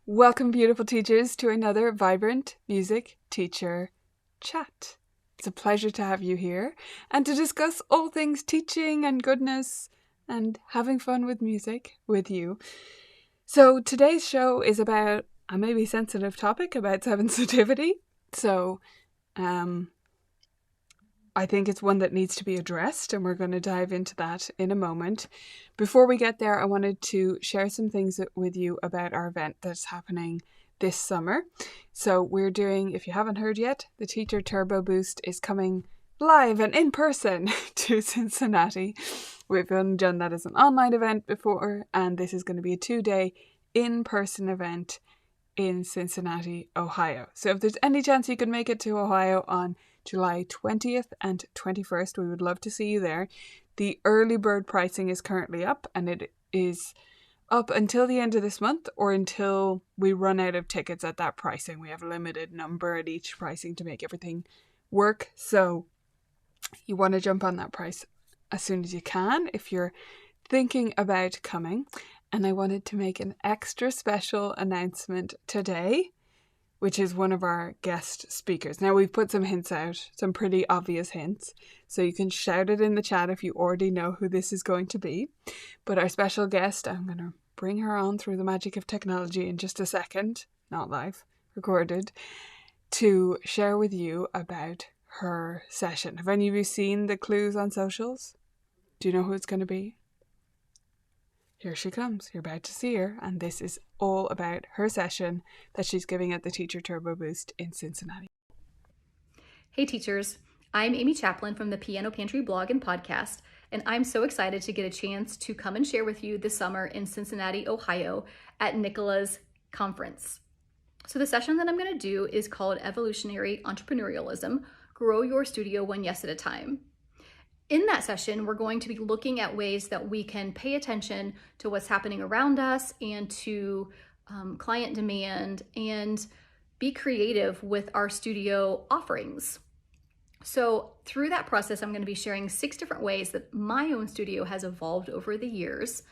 Welcome, beautiful teachers, to another vibrant music teacher chat. It's a pleasure to have you here and to discuss all things teaching and goodness and having fun with music with you. So today's show is about a maybe sensitive topic about sensitivity. So I think it's one that needs to be addressed, and we're going to dive into that in a moment. Before we get there, I wanted to share some things with you about our event that's happening this summer. So we're doing, if you haven't heard yet, the Teacher Turbo Boost is coming live and in person to Cincinnati. We've only done that as an online event before, and this is going to be a 2-day in-person event in Cincinnati, Ohio. So if there's any chance you could make it to Ohio on July 20th and 21st, we would love to see you there. The early bird pricing is currently up, and it is up until the end of this month or until we run out of tickets at that pricing. We have a limited number at each pricing to make everything work. So you want to jump on that price as soon as you can if you're thinking about coming. And I wanted to make an extra special announcement today, which is one of our guest speakers. Now, we've put some hints out, some pretty obvious hints, so you can shout it in the chat if you already know who this is going to be. But our special guest, I'm going to bring her on through the magic of technology in just a second, not live, recorded, to share with you about her session. Have any of you seen the clues on socials? Do you know who it's going to be? Here she comes. You're about to see her, and this is all about her session that she's giving at the Teacher Turbo Boost in Cincinnati. Hey teachers, I'm Amy Chaplin from the Piano Pantry blog and podcast, and I'm so excited to get a chance to come and share with you this summer in Cincinnati, Ohio at Nicola's conference. So the session that I'm going to do is called Evolutionary Entrepreneurialism, Grow Your Studio One Yes at a Time. In that session, we're going to be looking at ways that we can pay attention to what's happening around us and to client demand and be creative with our studio offerings. So through that process, I'm going to be sharing 6 different ways that my own studio has evolved over the years.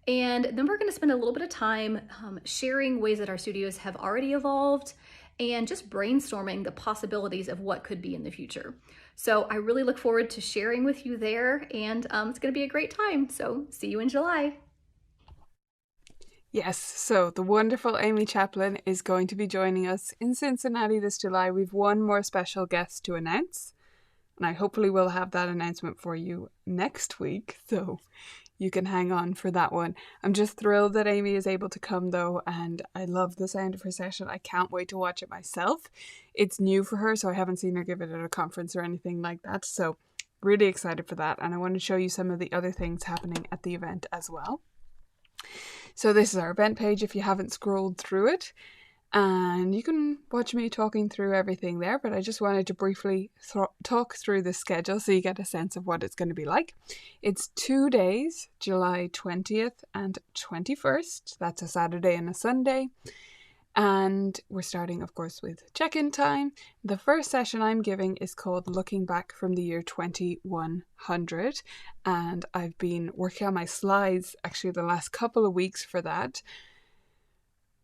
And then we're going to spend a little bit of time sharing ways that our studios have already evolved and just brainstorming the possibilities of what could be in the future. So I really look forward to sharing with you there, and it's going to be a great time. So see you in July. Yes, so the wonderful Amy Chaplin is going to be joining us in Cincinnati this July. We've one more special guest to announce, and I hopefully will have that announcement for you next week, so you can hang on for that one. I'm just thrilled that Amy is able to come though, and I love the sound of her session. I can't wait to watch it myself. It's new for her, so I haven't seen her give it at a conference or anything like that, so really excited for that. And I want to show you some of the other things happening at the event as well. So this is our event page if you haven't scrolled through it. And you can watch me talking through everything there, but I just wanted to briefly talk through the schedule so you get a sense of what it's going to be like. It's 2 days, July 20th and 21st. That's a Saturday and a Sunday. And we're starting, of course, with check-in time. The first session I'm giving is called Looking Back from the Year 2100. And I've been working on my slides actually the last couple of weeks for that.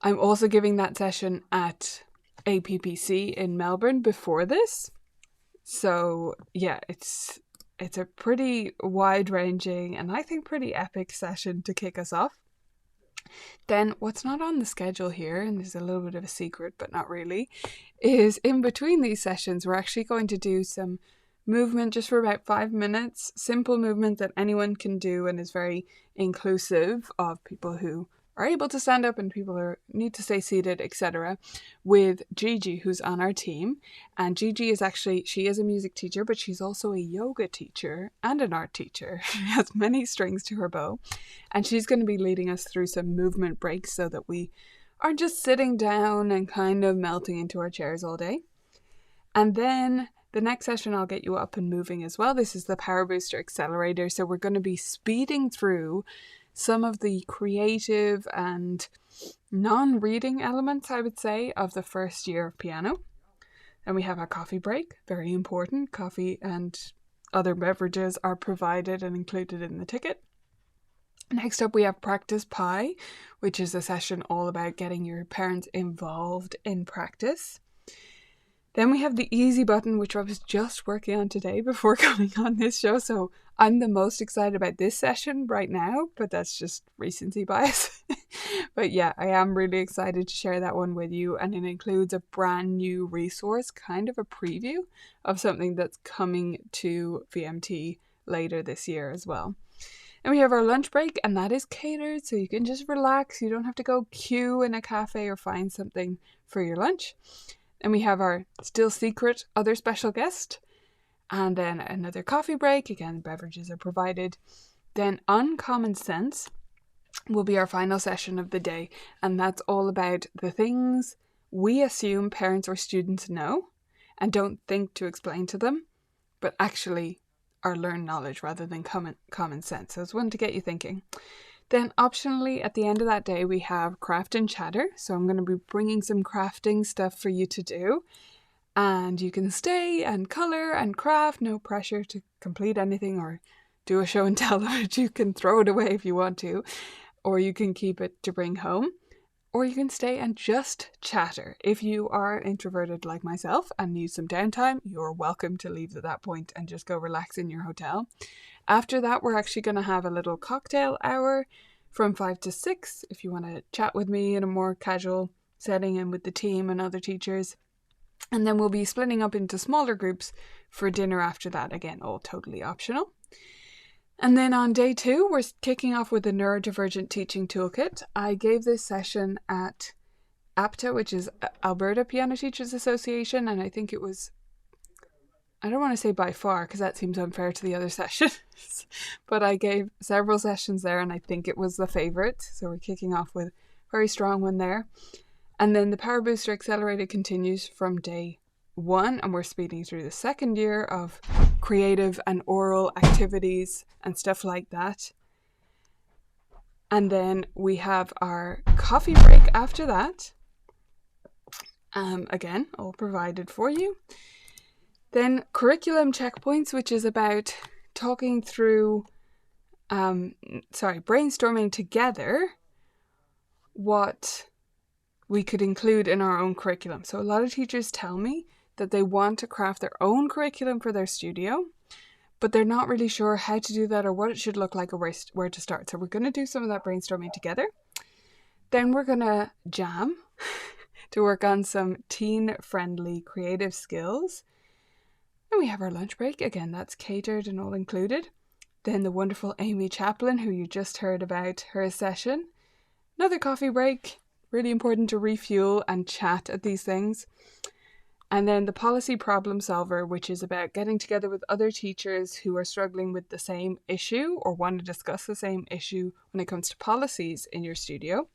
I'm also giving that session at APPC in Melbourne before this. So yeah, it's a pretty wide-ranging and I think pretty epic session to kick us off. Then what's not on the schedule here, and there's a little bit of a secret, but not really, is in between these sessions, we're actually going to do some movement just for about 5 minutes, simple movement that anyone can do and is very inclusive of people who are able to stand up and people who need to stay seated, etc., with Gigi, who's on our team. And Gigi is actually, she is a music teacher, but she's also a yoga teacher and an art teacher. She has many strings to her bow. And she's going to be leading us through some movement breaks so that we aren't just sitting down and kind of melting into our chairs all day. And then the next session, I'll get you up and moving as well. This is the Power Booster Accelerator. So we're going to be speeding through some of the creative and non-reading elements, I would say, of the first year of piano. And we have a coffee break, very important. Coffee and other beverages are provided and included in the ticket. Next up, we have Practice Pie, which is a session all about getting your parents involved in practice. Then we have the easy button, which I was just working on today before coming on this show. So I'm the most excited about this session right now, but that's just recency bias. But yeah, I am really excited to share that one with you. And it includes a brand new resource, kind of a preview of something that's coming to VMT later this year as well. And we have our lunch break, and that is catered, so you can just relax. You don't have to go queue in a cafe or find something for your lunch. And we have our still secret other special guest, and then another coffee break. Again, beverages are provided. Then Uncommon Sense will be our final session of the day, and that's all about the things we assume parents or students know and don't think to explain to them, but actually are learned knowledge rather than common sense. So it's one to get you thinking. Then optionally at the end of that day we have craft and chatter. So I'm going to be bringing some crafting stuff for you to do. And you can stay and colour and craft, no pressure to complete anything or do a show and tell of it. You can throw it away if you want to, or you can keep it to bring home. Or you can stay and just chatter. If you are introverted like myself and need some downtime, you're welcome to leave at that point and just go relax in your hotel. After that, we're actually going to have a little cocktail hour from 5 to 6 if you want to chat with me in a more casual setting and with the team and other teachers. And then we'll be splitting up into smaller groups for dinner after that. Again, all totally optional. And then on day 2, we're kicking off with the Neurodivergent Teaching Toolkit. I gave this session at APTA, which is Alberta Piano Teachers Association, and I think it was, I don't want to say by far because that seems unfair to the other sessions, but I gave several sessions there and I think it was the favourite. So we're kicking off with a very strong one there. And then the Power Booster Accelerated continues from day 1, and we're speeding through the second year of creative and oral activities and stuff like that. And then we have our coffee break after that. Again, all provided for you. Then curriculum checkpoints, which is about talking through, brainstorming together what we could include in our own curriculum. So a lot of teachers tell me that they want to craft their own curriculum for their studio, but they're not really sure how to do that or what it should look like or where to start. So we're going to do some of that brainstorming together. Then we're going to jam to work on some teen-friendly creative skills. And we have our lunch break. Again, that's catered and all included. Then the wonderful Amy Chaplin, who you just heard about her session. Another coffee break. Really important to refuel and chat at these things. And then the policy problem solver, which is about getting together with other teachers who are struggling with the same issue or want to discuss the same issue when it comes to policies in your studio.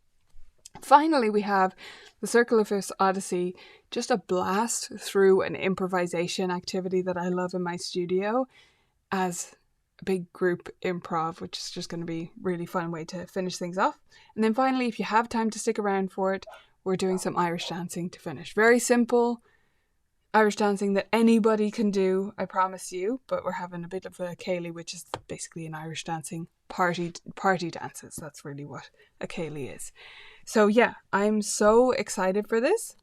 Finally, we have the Circle of Fifths Odyssey, just a blast through an improvisation activity that I love in my studio as a big group improv, which is just going to be a really fun way to finish things off. And then finally, if you have time to stick around for it, we're doing some Irish dancing to finish. Very simple Irish dancing that anybody can do, I promise you, but we're having a bit of a Céilí, which is basically an Irish dancing party dances. That's really what a Céilí is. So yeah, I'm so excited for this.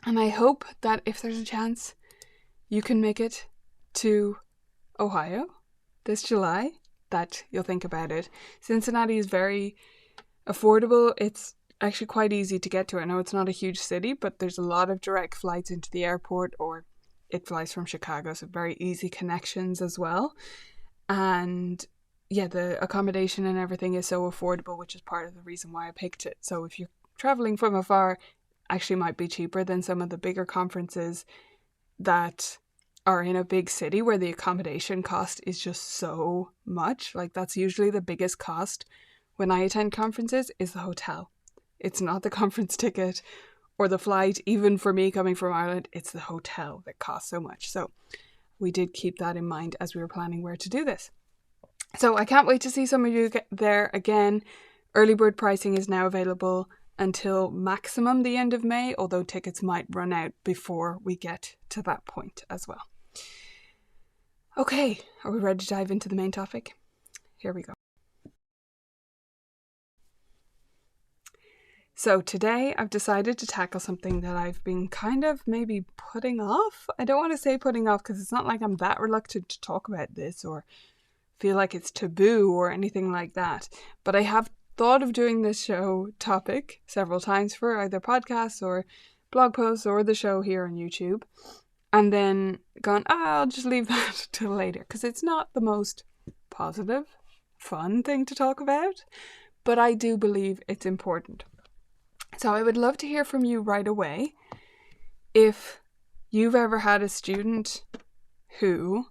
And I hope that if there's a chance, you can make it to Ohio this July, that you'll think about it. Cincinnati is very affordable. It's actually quite easy to get to. I know it's not a huge city, but there's a lot of direct flights into the airport, or it flies from Chicago, so very easy connections as well. And yeah, the accommodation and everything is so affordable, which is part of the reason why I picked it. So if you're traveling from afar, actually might be cheaper than some of the bigger conferences that are in a big city where the accommodation cost is just so much. Like, that's usually the biggest cost when I attend conferences, is the hotel. It's not the conference ticket or the flight. Even for me coming from Ireland, it's the hotel that costs so much. So we did keep that in mind as we were planning where to do this. So I can't wait to see some of you there again. Early bird pricing is now available until maximum the end of May, although tickets might run out before we get to that point as well. Okay, are we ready to dive into the main topic? Here we go. So today I've decided to tackle something that I've been kind of maybe putting off. I don't want to say putting off because it's not like I'm that reluctant to talk about this or feel like it's taboo or anything like that. But I have thought of doing this show topic several times for either podcasts or blog posts or the show here on YouTube. And then gone, I'll just leave that till later because it's not the most positive, fun thing to talk about. But I do believe it's important. So I would love to hear from you right away if you've ever had a student who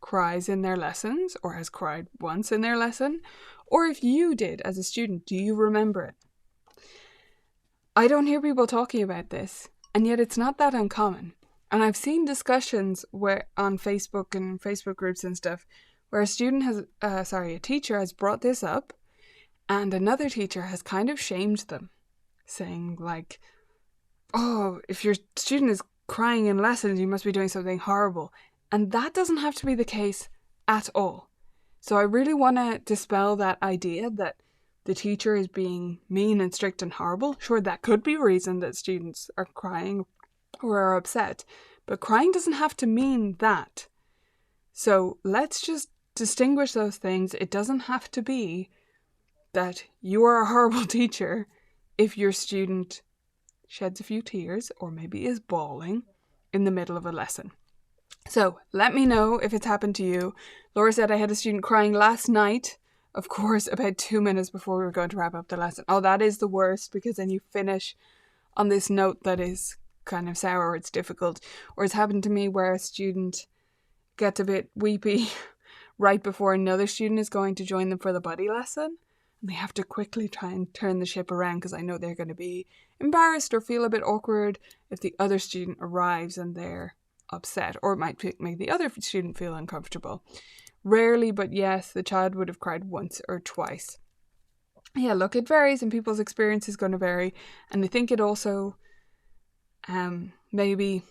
cries in their lessons or has cried once in their lesson, or if you did as a student, do you remember it? I don't hear people talking about this, and yet it's not that uncommon. And I've seen discussions where on Facebook and Facebook groups and stuff where a teacher has brought this up and another teacher has kind of shamed them, saying like, oh, if your student is crying in lessons, you must be doing something horrible. And that doesn't have to be the case at all. So I really want to dispel that idea that the teacher is being mean and strict and horrible. Sure, that could be a reason that students are crying or are upset, but crying doesn't have to mean that. So let's just distinguish those things. It doesn't have to be that you are a horrible teacher if your student sheds a few tears or maybe is bawling in the middle of a lesson. So let me know if it's happened to you. Laura said I had a student crying last night, of course, about 2 minutes before we were going to wrap up the lesson. Oh, that is the worst, because then you finish on this note that is kind of sour, or it's difficult. Or it's happened to me where a student gets a bit weepy right before another student is going to join them for the buddy lesson. And they have to quickly try and turn the ship around because I know they're going to be embarrassed or feel a bit awkward if the other student arrives and they're upset, or it might make the other student feel uncomfortable. Rarely, but yes, the child would have cried once or twice. Yeah, look, it varies and people's experience is going to vary. And I think it also, maybe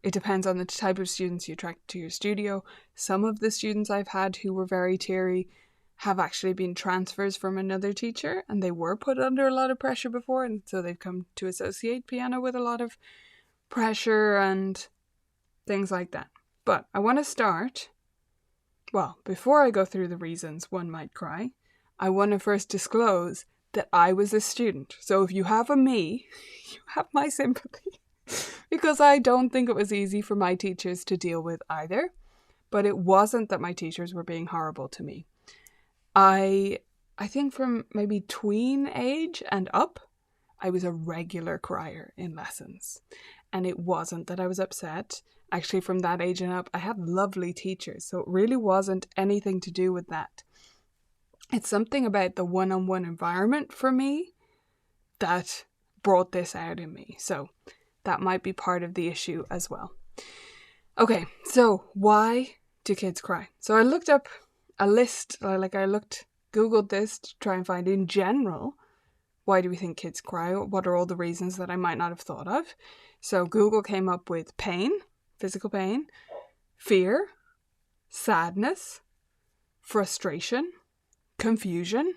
it depends on the type of students you attract to your studio. Some of the students I've had who were very teary have actually been transfers from another teacher, and they were put under a lot of pressure before, and so they've come to associate piano with a lot of pressure and things like that. But I want to start, well, before I go through the reasons one might cry, I want to first disclose that I was a student. So if you have a me, you have my sympathy. Because I don't think it was easy for my teachers to deal with either. But it wasn't that my teachers were being horrible to me. I think from maybe tween age and up, I was a regular crier in lessons. And it wasn't that I was upset. Actually, from that age and up, I had lovely teachers. So it really wasn't anything to do with that. It's something about the one-on-one environment for me that brought this out in me. So that might be part of the issue as well. Okay, so why do kids cry? So I looked up a list, Googled this to try and find in general, why do we think kids cry? What are all the reasons that I might not have thought of? So Google came up with pain, physical pain, fear, sadness, frustration, confusion,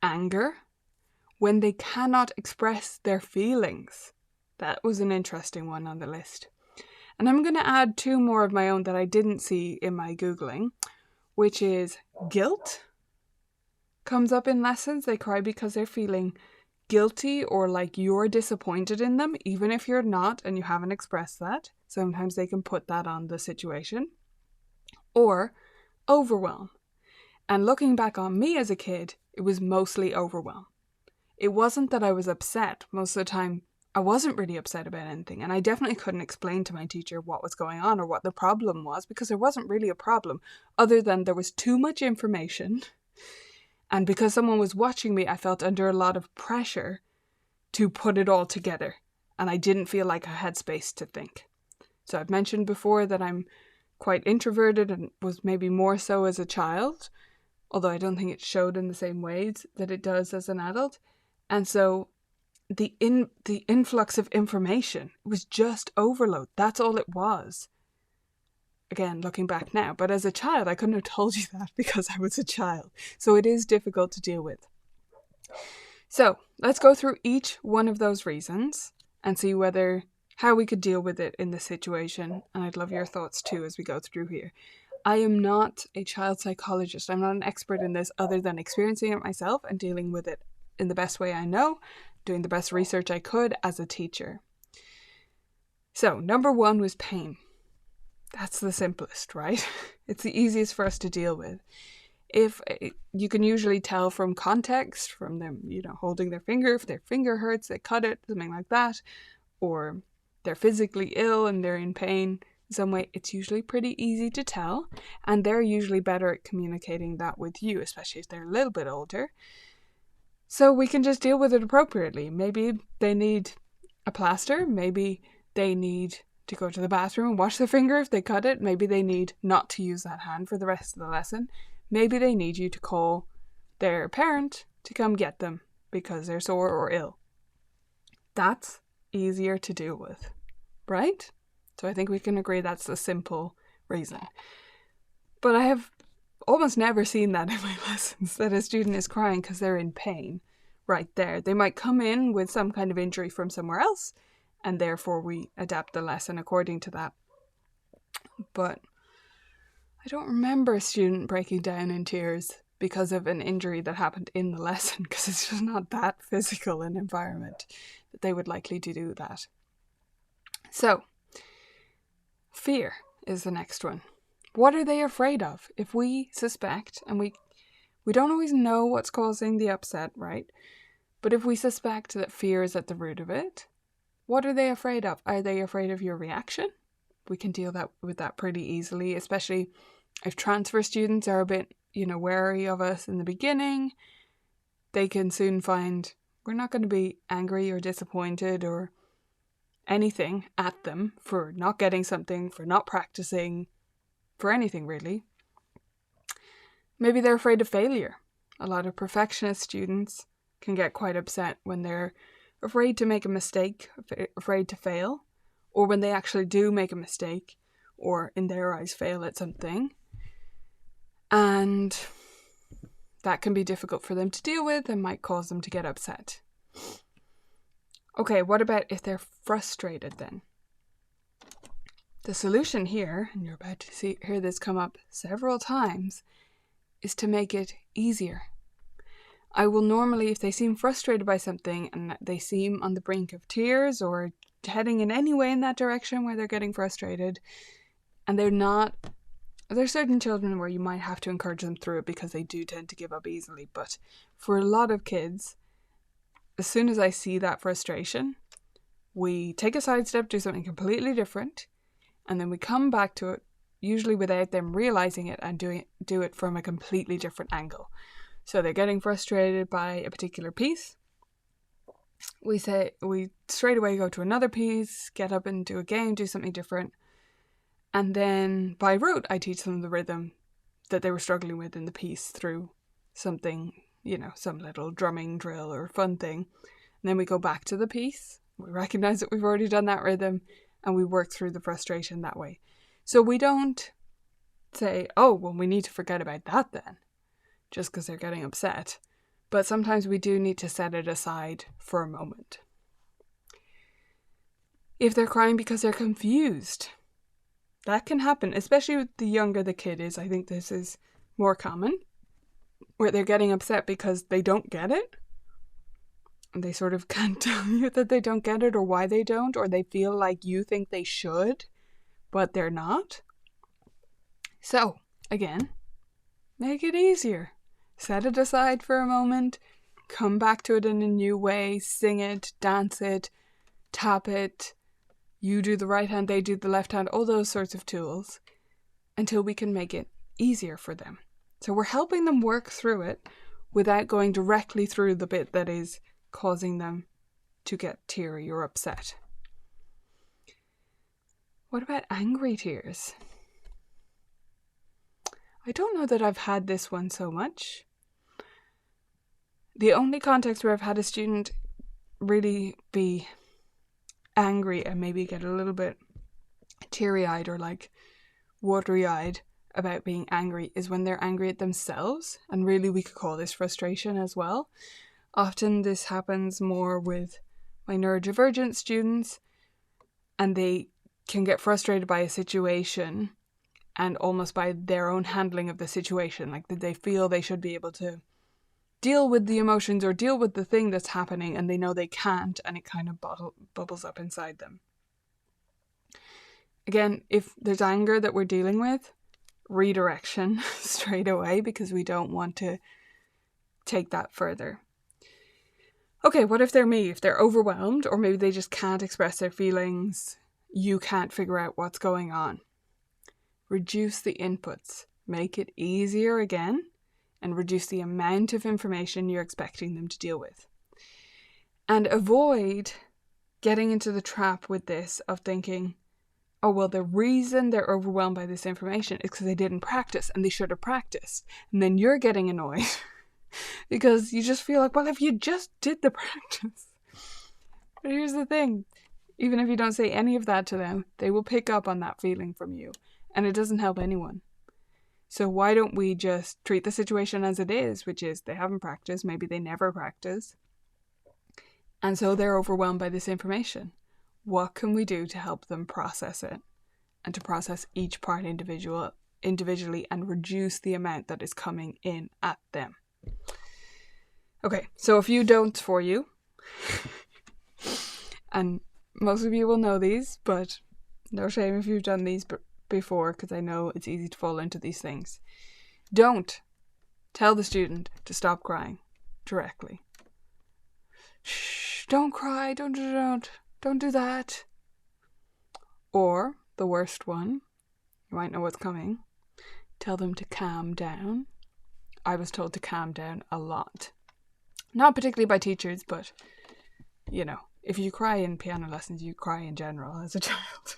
anger, when they cannot express their feelings. That was an interesting one on the list. And I'm going to add 2 more of my own that I didn't see in my Googling, which is guilt. Comes up in lessons. They cry because they're feeling guilty or like you're disappointed in them, even if you're not and you haven't expressed that. Sometimes they can put that on the situation. Or overwhelm. And looking back on me as a kid, it was mostly overwhelm. It wasn't that I was upset. Most of the time, I wasn't really upset about anything. And I definitely couldn't explain to my teacher what was going on or what the problem was, because there wasn't really a problem other than there was too much information. And because someone was watching me, I felt under a lot of pressure to put it all together. And I didn't feel like I had space to think. So I've mentioned before that I'm quite introverted and was maybe more so as a child, although I don't think it showed in the same ways that it does as an adult. And so the influx of information was just overload. That's all it was. Again, looking back now. But as a child, I couldn't have told you that because I was a child. So it is difficult to deal with. So let's go through each one of those reasons and see how we could deal with it in this situation. And I'd love your thoughts too as we go through here. I am not a child psychologist. I'm not an expert in this other than experiencing it myself and dealing with it in the best way I know, doing the best research I could as a teacher. So, number 1 was pain. That's the simplest, right? It's the easiest for us to deal with. If you can usually tell from context, from them, holding their finger, if their finger hurts, they cut it, something like that, or they're physically ill and they're in pain in some way, it's usually pretty easy to tell, and they're usually better at communicating that with you, especially if they're a little bit older. So we can just deal with it appropriately. Maybe they need a plaster, maybe they need to go to the bathroom and wash their finger if they cut it, maybe they need not to use that hand for the rest of the lesson. Maybe they need you to call their parent to come get them because they're sore or ill. That's easier to deal with, right? So I think we can agree that's the simple reason. But I have almost never seen that in my lessons, that a student is crying because they're in pain right there. They might come in with some kind of injury from somewhere else, and therefore we adapt the lesson according to that. But I don't remember a student breaking down in tears because of an injury that happened in the lesson, because it's just not that physical an environment that they would likely to do that. So, fear is the next one. What are they afraid of? If we suspect, and we don't always know what's causing the upset, right? But if we suspect that fear is at the root of it, what are they afraid of? Are they afraid of your reaction? We can deal with that pretty easily, especially if transfer students are a bit, wary of us in the beginning. They can soon find we're not going to be angry or disappointed or anything at them for not getting something, for not practicing, for anything really. Maybe they're afraid of failure. A lot of perfectionist students can get quite upset when they're afraid to make a mistake, afraid to fail, or when they actually do make a mistake, or in their eyes fail at something. And that can be difficult for them to deal with and might cause them to get upset. Okay, what about if they're frustrated then? The solution here, and you're about to hear this come up several times, is to make it easier. I will normally, if they seem frustrated by something and they seem on the brink of tears or heading in any way in that direction where they're getting frustrated, and there's certain children where you might have to encourage them through it because they do tend to give up easily. But for a lot of kids, as soon as I see that frustration, we take a sidestep, do something completely different, and then we come back to it, usually without them realizing it, and do it from a completely different angle. So they're getting frustrated by a particular piece. We straight away go to another piece, get up and do a game, do something different. And then by rote, I teach them the rhythm that they were struggling with in the piece through something, some little drumming drill or fun thing. And then we go back to the piece. We recognize that we've already done that rhythm and we work through the frustration that way. So we don't say, oh, well, we need to forget about that then, just because they're getting upset. But sometimes we do need to set it aside for a moment. If they're crying because they're confused, that can happen, especially with the younger the kid is. I think this is more common, where they're getting upset because they don't get it. And they sort of can't tell you that they don't get it or why they don't, or they feel like you think they should, but they're not. So, again, make it easier. Set it aside for a moment, come back to it in a new way, sing it, dance it, tap it. You do the right hand, they do the left hand, all those sorts of tools, until we can make it easier for them. So we're helping them work through it without going directly through the bit that is causing them to get teary or upset. What about angry tears? I don't know that I've had this one so much. The only context where I've had a student really be angry and maybe get a little bit teary-eyed or like watery-eyed about being angry is when they're angry at themselves, and really we could call this frustration as well. Often this happens more with my neurodivergent students, and they can get frustrated by a situation and almost by their own handling of the situation, like that they feel they should be able to deal with the emotions or deal with the thing that's happening, and they know they can't, and it kind of bubbles up inside them. Again, if there's anger that we're dealing with, redirection straight away, because we don't want to take that further. Okay, what if they're me? If they're overwhelmed, or maybe they just can't express their feelings, you can't figure out what's going on. Reduce the inputs. Make it easier again, and reduce the amount of information you're expecting them to deal with. And avoid getting into the trap with this of thinking, oh, well, the reason they're overwhelmed by this information is because they didn't practice and they should have practiced. And then you're getting annoyed because you just feel like, well, if you just did the practice. But here's the thing. Even if you don't say any of that to them, they will pick up on that feeling from you. And it doesn't help anyone. So why don't we just treat the situation as it is, which is they haven't practiced, maybe they never practice, and so they're overwhelmed by this information. What can we do to help them process it and to process each part individually and reduce the amount that is coming in at them? Okay, so a few don'ts for you. And most of you will know these, but no shame if you've done these before, because I know it's easy to fall into these things. Don't tell the student to stop crying directly. Shh, don't cry, don't do that. Or, the worst one, you might know what's coming, tell them to calm down. I was told to calm down a lot. Not particularly by teachers, but, you know, if you cry in piano lessons, you cry in general as a child.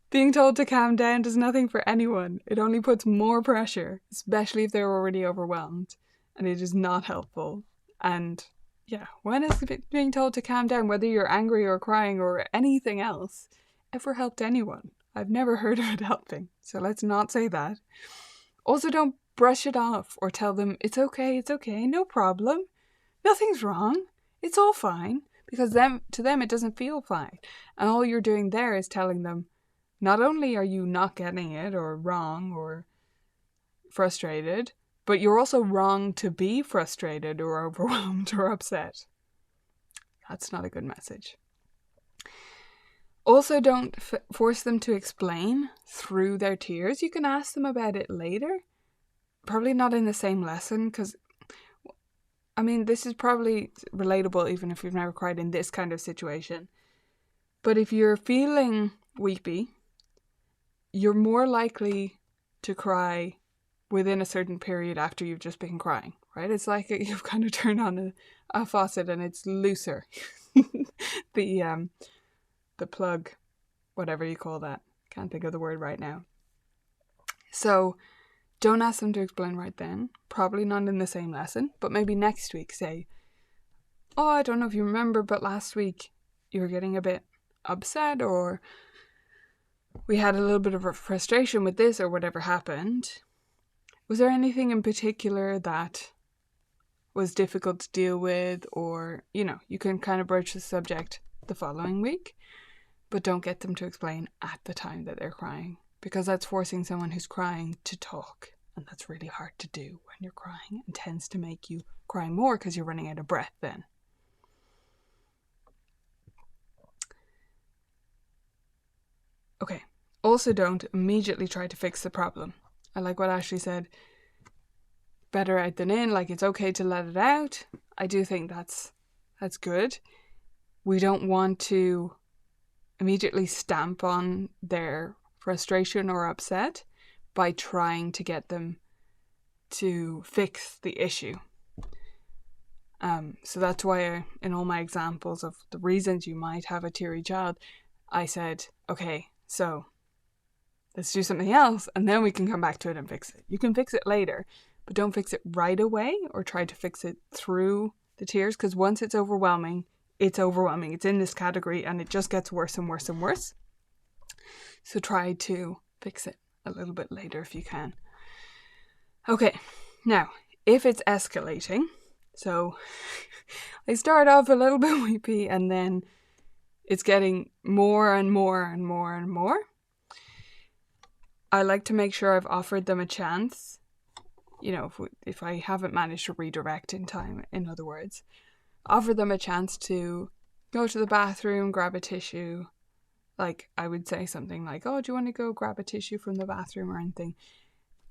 Being told to calm down does nothing for anyone. It only puts more pressure, especially if they're already overwhelmed, and it is not helpful. And yeah, when has being told to calm down, whether you're angry or crying or anything else, ever helped anyone? I've never heard of it helping, so let's not say that. Also, don't brush it off or tell them, it's okay, no problem. Nothing's wrong. It's all fine. Because to them, it doesn't feel fine. And all you're doing there is telling them, not only are you not getting it or wrong or frustrated, but you're also wrong to be frustrated or overwhelmed or upset. That's not a good message. Also, don't force them to explain through their tears. You can ask them about it later. Probably not in the same lesson, because, I mean, this is probably relatable even if you've never cried in this kind of situation. But if you're feeling weepy, you're more likely to cry within a certain period after you've just been crying, right? It's like you've kind of turned on a faucet and it's looser. The plug, whatever you call that. Can't think of the word right now. So don't ask them to explain right then. Probably not in the same lesson, but maybe next week say, oh, I don't know if you remember, but last week you were getting a bit upset, or we had a little bit of a frustration with this, or whatever happened. Was there anything in particular that was difficult to deal with? Or, you know, you can kind of broach the subject the following week, but don't get them to explain at the time that they're crying, because that's forcing someone who's crying to talk. And that's really hard to do when you're crying, and tends to make you cry more because you're running out of breath then. Okay. Also, don't immediately try to fix the problem. I like what Ashley said. Better out than in, like it's okay to let it out. I do think that's good. We don't want to immediately stamp on their frustration or upset by trying to get them to fix the issue. So that's why in all my examples of the reasons you might have a teary child, I said, okay, so let's do something else and then we can come back to it and fix it. You can fix it later, but don't fix it right away or try to fix it through the tears, because once it's overwhelming, it's overwhelming. It's in this category and it just gets worse and worse and worse. So try to fix it a little bit later if you can. Okay, now, if it's escalating, So I start off a little bit weepy, and then it's getting more and more and more and more. I like to make sure I've offered them a chance. If I haven't managed to redirect in time, in other words, offer them a chance to go to the bathroom, grab a tissue. Like, I would say something like, oh, do you want to go grab a tissue from the bathroom or anything?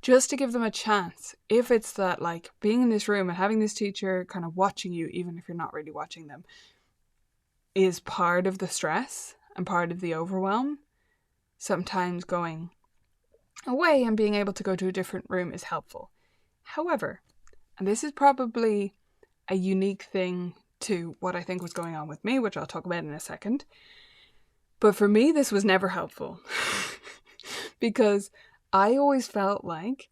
Just to give them a chance. If it's that, like, being in this room and having this teacher kind of watching you, even if you're not really watching them, is part of the stress and part of the overwhelm. Sometimes going away and being able to go to a different room is helpful. However, and this is probably a unique thing to what I think was going on with me, which I'll talk about in a second. But for me, this was never helpful. Because I always felt like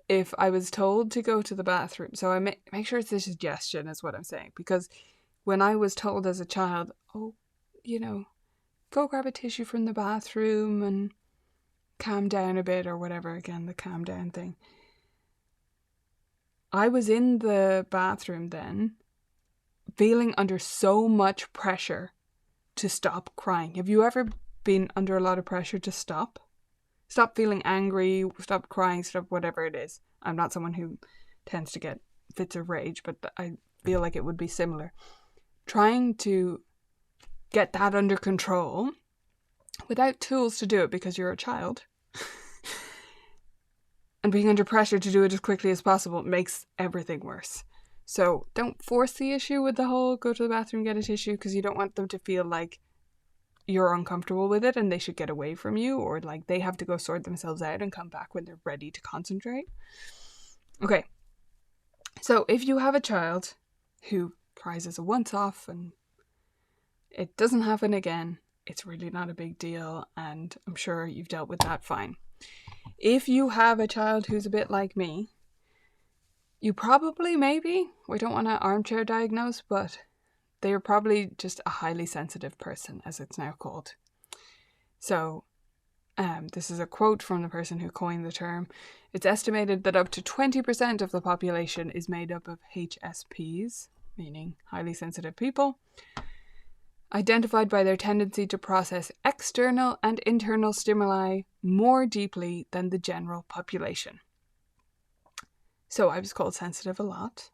if I was told to go to the bathroom, so I make sure it's a suggestion is what I'm saying. Because when I was told as a child, oh, go grab a tissue from the bathroom and calm down a bit or whatever, again, the calm down thing. I was in the bathroom then, feeling under so much pressure to stop crying. Have you ever been under a lot of pressure to stop? Stop feeling angry, stop crying, stop whatever it is. I'm not someone who tends to get fits of rage, but I feel like it would be similar. Trying to get that under control without tools to do it because you're a child and being under pressure to do it as quickly as possible makes everything worse. So don't force the issue with the whole go to the bathroom, get a tissue, because you don't want them to feel like you're uncomfortable with it and they should get away from you, or like they have to go sort themselves out and come back when they're ready to concentrate. Okay, so if you have a child who cries as a once-off and it doesn't happen again, it's really not a big deal, and I'm sure you've dealt with that fine. If you have a child who's a bit like me, you probably, maybe, we don't want to armchair diagnose, but they are probably just a highly sensitive person, as it's now called. So, this is a quote from the person who coined the term. It's estimated that up to 20% of the population is made up of HSPs, meaning highly sensitive people, identified by their tendency to process external and internal stimuli more deeply than the general population. So I was called sensitive a lot.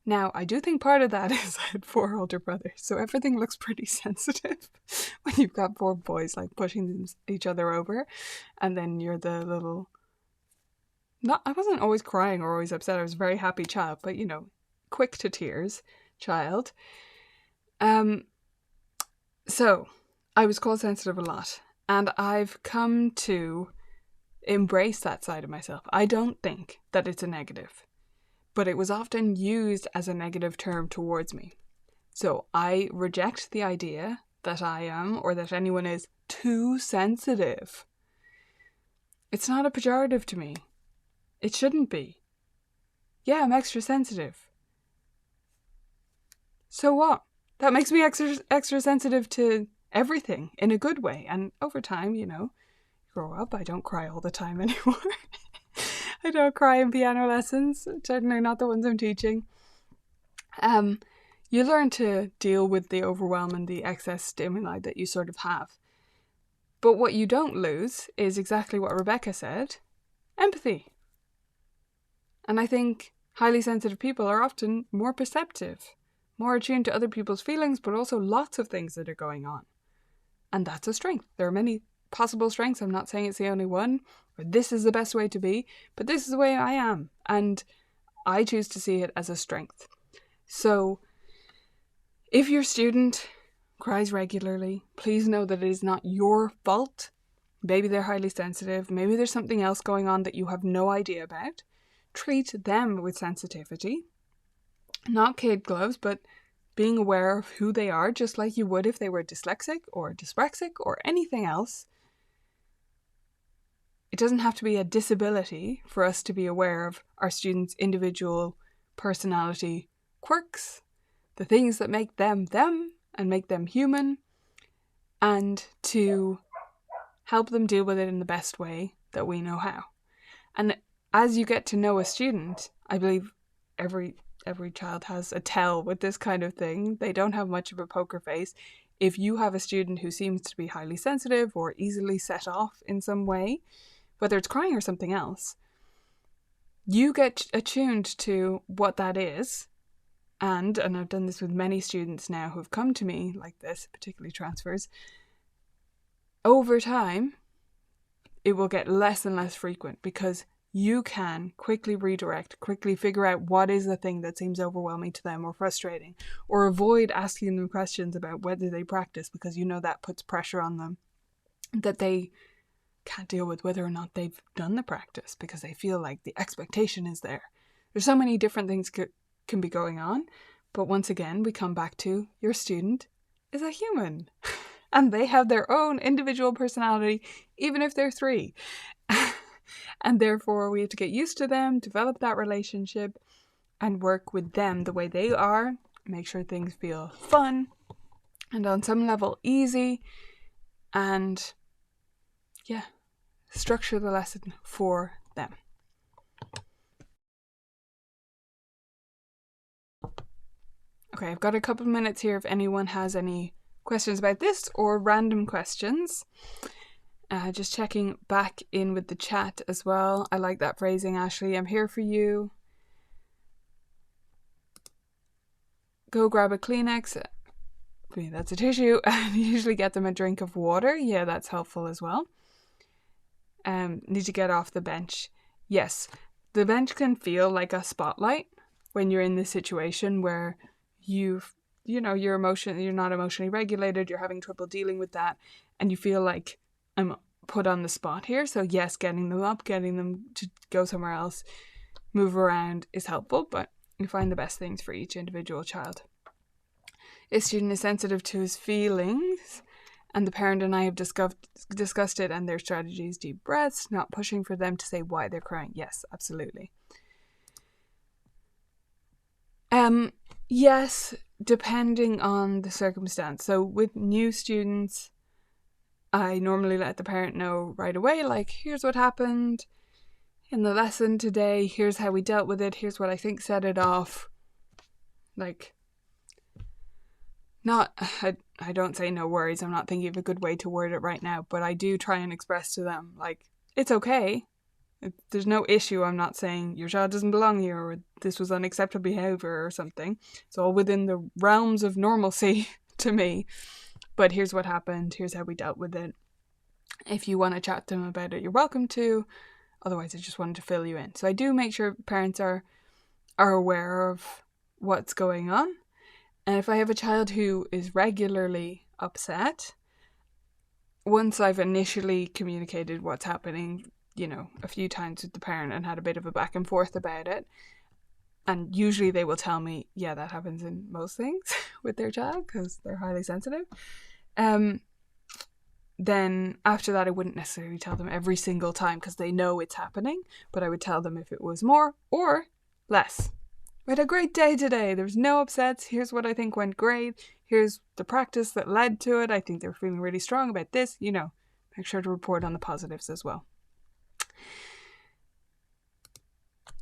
Now, I do think part of that is I had 4 older brothers, so everything looks pretty sensitive when you've got 4 boys like pushing each other over, and then you're the little... I wasn't always crying or always upset. I was a very happy child, but quick to tears child. So I was called sensitive a lot, and I've come to embrace that side of myself. I don't think that it's a negative, but it was often used as a negative term towards me. So I reject the idea that I am, or that anyone is, too sensitive. It's not a pejorative to me. It shouldn't be. Yeah, I'm extra sensitive. So what? That makes me extra sensitive to everything in a good way. And over time, grow up. I don't cry all the time anymore. I don't cry in piano lessons, certainly not the ones I'm teaching. You learn to deal with the overwhelm and the excess stimuli that you sort of have. But what you don't lose is exactly what Rebecca said, empathy. And I think highly sensitive people are often more perceptive, more attuned to other people's feelings, but also lots of things that are going on. And that's a strength. There are many possible strengths. I'm not saying it's the only one, or this is the best way to be, but this is the way I am. And I choose to see it as a strength. So if your student cries regularly, please know that it is not your fault. Maybe they're highly sensitive. Maybe there's something else going on that you have no idea about. Treat them with sensitivity. Not kid gloves, but being aware of who they are, just like you would if they were dyslexic or dyspraxic or anything else. It doesn't have to be a disability for us to be aware of our students' individual personality quirks, the things that make them them and make them human, and to help them deal with it in the best way that we know how. And as you get to know a student, I believe every every child has a tell with this kind of thing. They don't have much of a poker face. If you have a student who seems to be highly sensitive or easily set off in some way, whether it's crying or something else, you get attuned to what that is. And I've done this with many students now who've come to me like this, particularly transfers. Over time, it will get less and less frequent because you can quickly redirect, quickly figure out what is the thing that seems overwhelming to them or frustrating, or avoid asking them questions about whether they practice because you know that puts pressure on them that they can't deal with whether or not they've done the practice because they feel like the expectation is there. There's so many different things can be going on, but once again, we come back to your student is a human and they have their own individual personality, even if they're 3. And therefore, we have to get used to them, develop that relationship, and work with them the way they are. Make sure things feel fun and on some level easy. And yeah, structure the lesson for them. Okay, I've got a couple of minutes here if anyone has any questions about this or random questions. Just checking back in with the chat as well. I like that phrasing, Ashley. I'm here for you. Go grab a Kleenex. That's a tissue. And usually get them a drink of water. Yeah, that's helpful as well. Need to get off the bench. Yes, the bench can feel like a spotlight when you're in this situation where you're not emotionally regulated, you're having trouble dealing with that, and you feel like I'm put on the spot here. So yes, getting them up, getting them to go somewhere else, move around is helpful, but you find the best things for each individual child. A student is sensitive to his feelings, and the parent and I have discussed it, and their strategy is deep breaths, not pushing for them to say why they're crying. Yes, absolutely. Yes, depending on the circumstance. So with new students, I normally let the parent know right away, like, here's what happened in the lesson today, here's how we dealt with it, here's what I think set it off. Like, I don't say no worries, I'm not thinking of a good way to word it right now, but I do try and express to them, like, it's okay. There's no issue. I'm not saying your child doesn't belong here or this was unacceptable behavior or something. It's all within the realms of normalcy to me. But here's what happened. Here's how we dealt with it. If you want to chat to them about it, you're welcome to. Otherwise, I just wanted to fill you in. So I do make sure parents are aware of what's going on. And if I have a child who is regularly upset, once I've initially communicated what's happening, a few times with the parent and had a bit of a back and forth about it, and usually they will tell me, yeah, that happens in most things with their child because they're highly sensitive. Then after that, I wouldn't necessarily tell them every single time because they know it's happening, but I would tell them if it was more or less. We had a great day today. There was no upsets. Here's what I think went great. Here's the practice that led to it. I think they're feeling really strong about this. Make sure to report on the positives as well.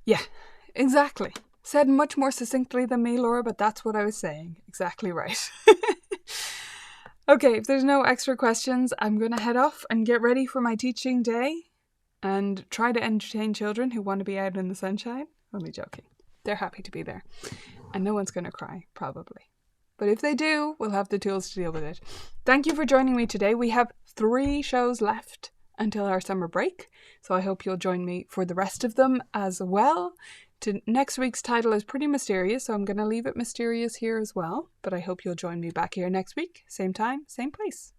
Yeah, exactly. Said much more succinctly than me, Laura, but that's what I was saying. Exactly right. Okay, if there's no extra questions, I'm going to head off and get ready for my teaching day and try to entertain children who want to be out in the sunshine. Only joking. They're happy to be there. And no one's going to cry, probably. But if they do, we'll have the tools to deal with it. Thank you for joining me today. We have 3 shows left until our summer break, so I hope you'll join me for the rest of them as well. Next week's title is pretty mysterious, so I'm going to leave it mysterious here as well, but I hope you'll join me back here next week, same time, same place.